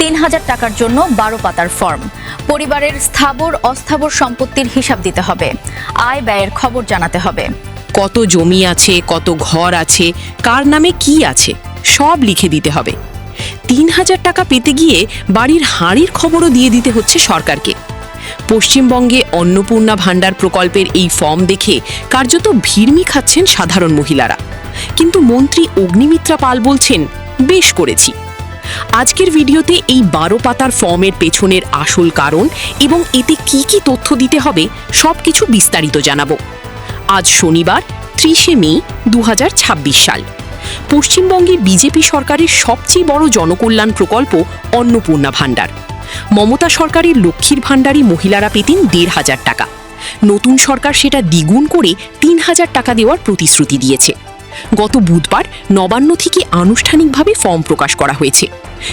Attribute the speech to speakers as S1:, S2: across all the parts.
S1: ৩,০০০ টাকার জন্য ১২ পাতার ফর্ম। পরিবারের স্থাবর অস্থাবর সম্পত্তির হিসাব দিতে হবে, আয় ব্যয়ের খবর জানাতে হবে।
S2: কত জমি আছে, কত ঘর আছে, কার নামে কি আছে, সব লিখে দিতে হবে। ৩,০০০ টাকা পেতে গিয়ে বাড়ির হাঁড়ির খবরও দিয়ে দিতে হচ্ছে সরকারকে। পশ্চিমবঙ্গে অন্নপূর্ণা ভাণ্ডার প্রকল্পের এই ফর্ম দেখে কার্যত ভিড়মি খাচ্ছেন সাধারণ মহিলারা। কিন্তু মন্ত্রী অগ্নিমিত্রা পাল বলছেন, বেশ করেছি। আজকের ভিডিওতে এই ১২ পাতার ফর্মের পেছনের আসল কারণ এবং এতে কি কি তথ্য দিতে হবে সবকিছু বিস্তারিত জানাবো। আজ শনিবার ৩০শে মে ২০২৬ সাল। পশ্চিমবঙ্গে বিজেপি সরকারের সবচেয়ে বড় জনকল্যাণ প্রকল্প অন্নপূর্ণা ভাণ্ডার। মমতা সরকারের লক্ষ্মীর ভাণ্ডারে মহিলারা পেতেন ১৫০০ টাকা। নতুন সরকার সেটা দ্বিগুণ করে ৩,০০০ টাকা দেওয়ার প্রতিশ্রুতি দিয়েছে। গত বুধবার নবান্ন থেকে আনুষ্ঠানিকভাবে ফর্ম প্রকাশ করা হয়েছে,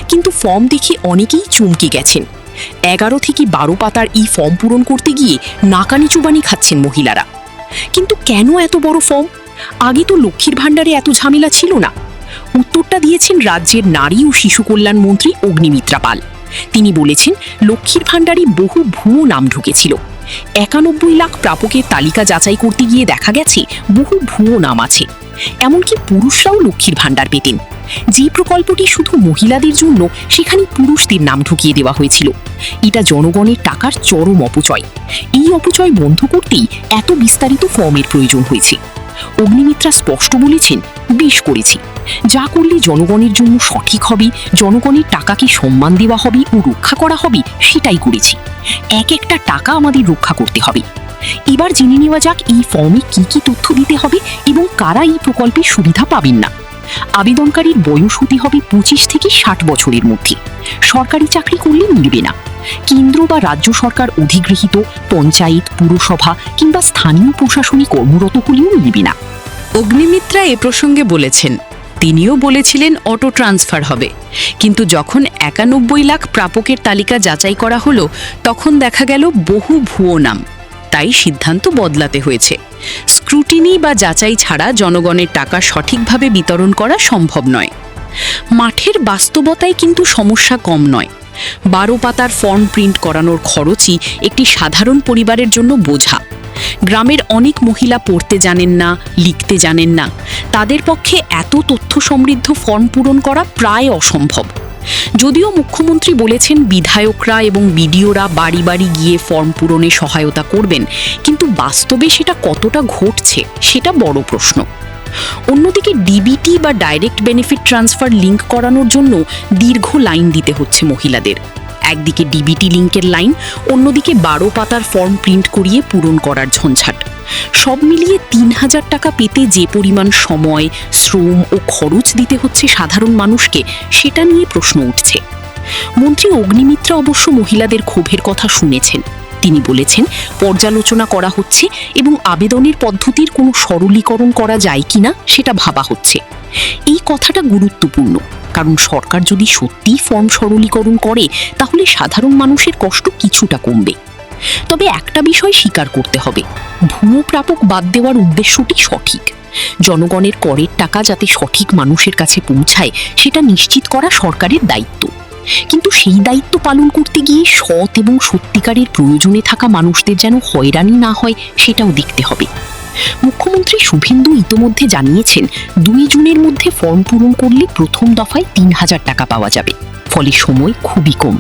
S2: কিন্তু ফর্ম দেখে অনেকেই চমকে গেছেন। ১১ থেকে ১২ পাতার এই ফর্ম পূরণ করতে গিয়ে নাকানি চুবানি খাচ্ছেন মহিলারা। কিন্তু কেন এত বড় ফর্ম? আগে তো লক্ষ্মীর ভাণ্ডারে এত ঝামেলা ছিল না। উত্তরটা দিয়েছেন রাজ্যের নারী ও শিশু কল্যাণ মন্ত্রী অগ্নিমিত্রা পাল। তিনি বলেছেন, লক্ষ্মীর ভাণ্ডারে বহু ভুয়ো নাম ঢুকেছিল। ৯১ লাখ প্রাপকের তালিকা যাচাই করতে গিয়ে দেখা গেছে বহু ভুয়ো নাম আছে। এমনকি পুরুষরাও লক্ষ্মীর ভাণ্ডার পেতেন। যে প্রকল্পটি শুধু মহিলাদের জন্য, সেখানে পুরুষদের নাম ঢুকিয়ে দেওয়া হয়েছিল। এটা জনগণের টাকার চরম অপচয়। এই অপচয় বন্ধ করতেই এত বিস্তারিত ফর্মের প্রয়োজন হয়েছে। অগ্নিমিত্রা স্পষ্ট বলেছেন, বেশ করেছি। যা করলে জনগণের জন্য সঠিক হবে, জনগণের টাকাকে সম্মান দেওয়া হবে ও রক্ষা করা হবে, সেটাই করেছি। এক একটা টাকা আমাদের রক্ষা করতে হবে। এবার জেনে নেওয়া যাক এই ফর্মে কি কি তথ্য দিতে হবে এবং কারা এই প্রকল্পের সুবিধা পাবেন না। আবেদনকারীর বয়স হতে হবে ২৫ থেকে ৬০ বছরের মধ্যে। সরকারি চাকরি করলে মিলবে না। কেন্দ্র বা রাজ্য সরকার অধিগৃহীত পঞ্চায়েত, পুরসভা কিংবা স্থানীয় প্রশাসনে কর্মরত হলেও মিলবে না।
S3: অগ্নিমিত্রা এ প্রসঙ্গে বলেছেন, তিনিও বলেছিলেন অটো ট্রান্সফার হবে, কিন্তু যখন ৯১ লাখ প্রাপকের তালিকা যাচাই করা হলো তখন দেখা গেল বহু ভুয়ো নাম। তাই সিদ্ধান্ত বদলাতে হয়েছে। স্ক্রুটিনি বা যাচাই ছাড়া জনগণের টাকা সঠিকভাবে বিতরণ করা সম্ভব নয়। মাঠের বাস্তবতায় কিন্তু সমস্যা কম নয়। ১২ পাতার ফর্ম প্রিন্ট করানোর খরচই একটি সাধারণ পরিবারের জন্য বোঝা। গ্রামের অনেক মহিলা পড়তে জানেন না, লিখতে জানেন না। তাদের পক্ষে এত তথ্য সমৃদ্ধ ফর্ম পূরণ করা প্রায় অসম্ভব। যদিও মুখ্যমন্ত্রী বলেছেন বিধায়করা এবং বিডিওরা বাড়ি বাড়ি গিয়ে ফর্ম পূরণে সহায়তা করবেন, কিন্তু বাস্তবে সেটা কতটা ঘটছে সেটা বড় প্রশ্ন। অন্যদিকে ডিবিটি বা ডাইরেক্ট বেনিফিট ট্রান্সফার লিঙ্ক করানোর জন্য দীর্ঘ লাইন দিতে হচ্ছে মহিলাদের। একদিকে ডিবিটি লিঙ্কের লাইন, অন্যদিকে ১২ পাতার ফর্ম প্রিন্ট করিয়ে পূরণ করার ঝঞ্ঝাট। সব মিলিয়ে ৩,০০০ টাকা পেতে যে পরিমাণ সময়, শ্রম ও খরচ দিতে হচ্ছে সাধারণ মানুষকে, সেটা নিয়ে প্রশ্ন উঠছে। মন্ত্রী অগ্নিমিত্রা অবশ্য মহিলাদের ক্ষোভের কথা শুনেছেন। তিনি বলেছেন, পর্যালোচনা করা হচ্ছে এবং আবেদনের পদ্ধতির কোনো সরলীকরণ করা যায় কিনা সেটা ভাবা হচ্ছে। এই কথাটা গুরুত্বপূর্ণ, কারণ সরকার যদি সত্যিই ফর্ম সরলীকরণ করে তাহলে সাধারণ মানুষের কষ্ট কিছুটা কমবে। তবে একটা বিষয় স্বীকার করতে হবে, ভুয়ো প্রাপক বাদ দেওয়ার উদ্দেশ্যটি সঠিক। জনগণের করের টাকা যাতে সঠিক মানুষের কাছে পৌঁছায় সেটা নিশ্চিত করা সরকারের দায়িত্ব। কিন্তু সেই দায়িত্ব পালন করতে গিয়ে সৎ এবং সত্যিকারের প্রয়োজনে থাকা মানুষদের যেন হয়রানি না হয় সেটাও দেখতে হবে। মুখ্যমন্ত্রী শুভেন্দু ইতোমধ্যে জানিয়েছেন, ২ জুনের মধ্যে ফর্ম পূরণ করলে প্রথম দফায় ৩,০০০ টাকা পাওয়া যাবে। ফলে সময় খুবই কম।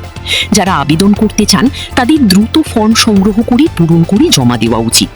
S3: যারা আবেদন করতে চান তাদের দ্রুত ফর্ম সংগ্রহ করে পূরণ করে জমা দেওয়া উচিত।